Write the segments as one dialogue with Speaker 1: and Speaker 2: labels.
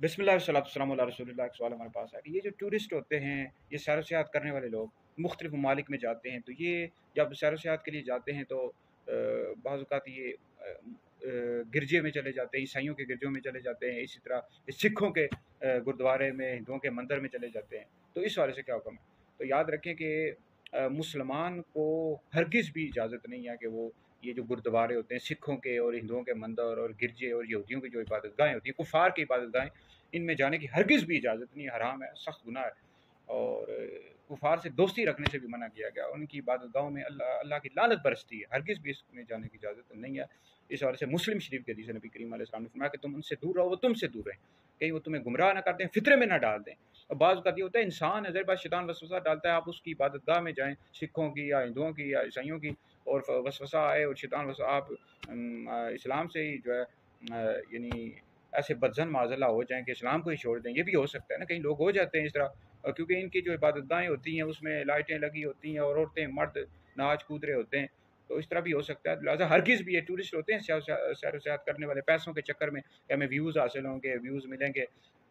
Speaker 1: बिस्मिल्लाह वस्सलातु वस्सलामु अला रसूलिल्लाह। एक सवाल हमारे पास है कि ये जो टूरिस्ट होते हैं, ये सैर व सयाहत करने वाले लोग मुख्तलिफ ममालिक में जाते हैं, तो ये जब सैर व सयाहत के लिए जाते हैं तो बाज़ औक़ात ये गिरजे में चले जाते हैं, ईसाइयों के गिरजों में चले जाते हैं, इसी तरह सिखों के गुरुद्वारे में, हिंदुओं के मंदिर में चले जाते हैं। तो इस वाले से क्या हुक्म है? तो याद रखें कि मुसलमान को हरगिज़ भी इजाज़त नहीं है कि वो ये जो गुरुद्वारे होते हैं सिखों के और हिंदुओं के मंदिर और गिरजे और यहूदियों की जो इबादतगाहें होती हैं, कुफ़ार की इबादतगाहें, इनमें जाने की हरगिज़ भी इजाज़त नहीं है, हराम है, सख्त गुनाह है। और कुफ़ार से दोस्ती रखने से भी मना किया गया। उनकी इबादतगाहों में अल्लाह अल्लाह की लानत बरसती है, हरगिज़ भी इसमें जाने की इजाज़त नहीं है। इस हवाले से मुस्लिम शरीफ के हदीस है, नबी करीम अलैहि सलाम ने फरमाया कि तुम उनसे दूर रहो, वो तुमसे दूर रहें, कहीं वो तुम्हें गुमराह ना कर दें, फितरे में ना डाल दें। और बाज़ औक़ात ये होता है इंसान है, ज़ाहिर बात शैतान वसवसा डालता है, आप उसकी इबादतगाह में जाएँ, सिखों की या हिंदुओं की या ईसाइयों की, और वसवसा आए और शैतान आप इस्लाम से ही जो है यानी ऐसे बदज़न माज़अल्लाह हो जाएँ कि इस्लाम को ही छोड़ दें। ये भी हो सकता है ना, कई लोग हो जाते हैं इस तरह, क्योंकि इनकी जो इबादतगाहें होती हैं उसमें लाइटें लगी होती हैं और औरतें मर्द नाच कूद रहे होते हैं, तो इस तरह भी हो सकता है। लिहाजा हरगिज़ भी ये टूरिस्ट होते हैं सैर व सयाहत करने वाले, पैसों के चक्कर में कि हमें व्यूज़ हासिल होंगे, व्यूज़ मिलेंगे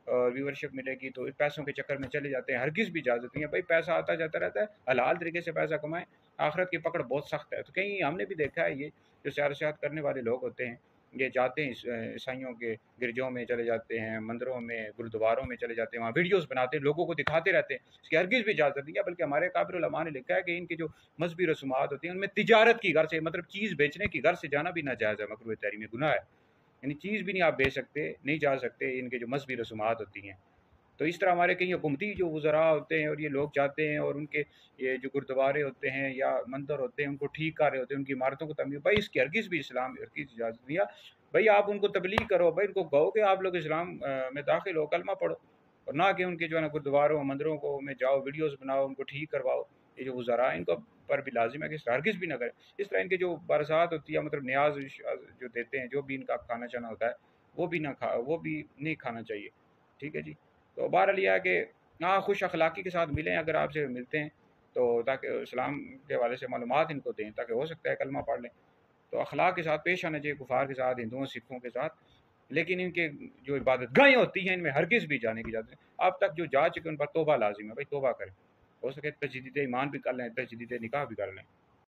Speaker 1: और व्यूवरशिप मिलेगी, तो पैसों के चक्कर में चले जाते हैं। हरगिज़ भी इजाज़त नहीं है भाई, पैसा आता जाता रहता है, हलाल तरीके से पैसा कमाएँ, आखिरत की पकड़ बहुत सख्त है। तो कहीं हमने भी देखा है, ये जो सैर व सयाहत करने वाले लोग होते हैं, ये जाते हैं ईसाइयों के गिरजों में चले जाते हैं, मंदिरों में, गुरुद्वारों में चले जाते हैं, वहाँ वीडियोज़ बनाते हैं, लोगों को दिखाते रहते हैं। इसकी हरगिज़ भी इजाज़त नहीं है, बल्कि हमारे काबिर उलमा ने लिखा है कि इनकी जो मज़हबी रसूमात होती हैं, उनमें तिजारत की गर्ज़ से, मतलब चीज़ बेचने की गर्ज़ से जाना भी नाजायज़ है, मकरूह तहरीम गुनाह है। यानी चीज़ भी नहीं आप बेच सकते, नहीं जा सकते, इनके जो मज़हबी रसूमात होती हैं। तो इस तरह हमारे कहीं हुकूमती जो वज़रा होते हैं और ये लोग जाते हैं और उनके ये जो गुरुद्वारे होते हैं या मंदिर होते हैं, उनको ठीक कर रहे होते हैं, उनकी इमारतों को तमीर, भाई इसकी हरगिज़ भी इस्लाम हरगिज़ इजाज़त नहीं है। भाई आप उनको तबलीग करो, भाई उनको कहो कि आप लोग इस्लाम में दाखिल हो, कलमा पढ़ो, और ना कि उनके जो है ना गुरुद्वारों मंदिरों को में जाओ, वीडियोज़ बनाओ, उनको ठीक करवाओ। ये जो वज़रा हैं इनको पर भी लाजिम है कि हरगिज़ भी ना करें। इस तरह इनके जो बरसात होती है, मतलब न्याज़ जो देते हैं, जो भी इनका खाना चाना होता है, वो भी नहीं खाना चाहिए। ठीक है जी। तो बहरहाल ये है कि हाँ, खुश अखलाक़ी के साथ मिलें, अगर आपसे मिलते हैं तो, ताकि इस्लाम के हवाले से मालूमात इनको दें, ताकि हो सकता है कलमा पढ़ लें। तो अखलाक के साथ पेश आना चाहिए, कुफ़ार के साथ, हिंदुओं सिखों के साथ। लेकिन इनके जो इबादतगाहें होती हैं, इनमें हरगिज़ भी जाने की इजाज़त नहीं। अब तक जो जा चुके हैं उन पर तौबा लाज़िम है, भाई तौबा करें। हो सके तजदीद ईमान भी कर लें, तजदीद निकाह भी कर लें।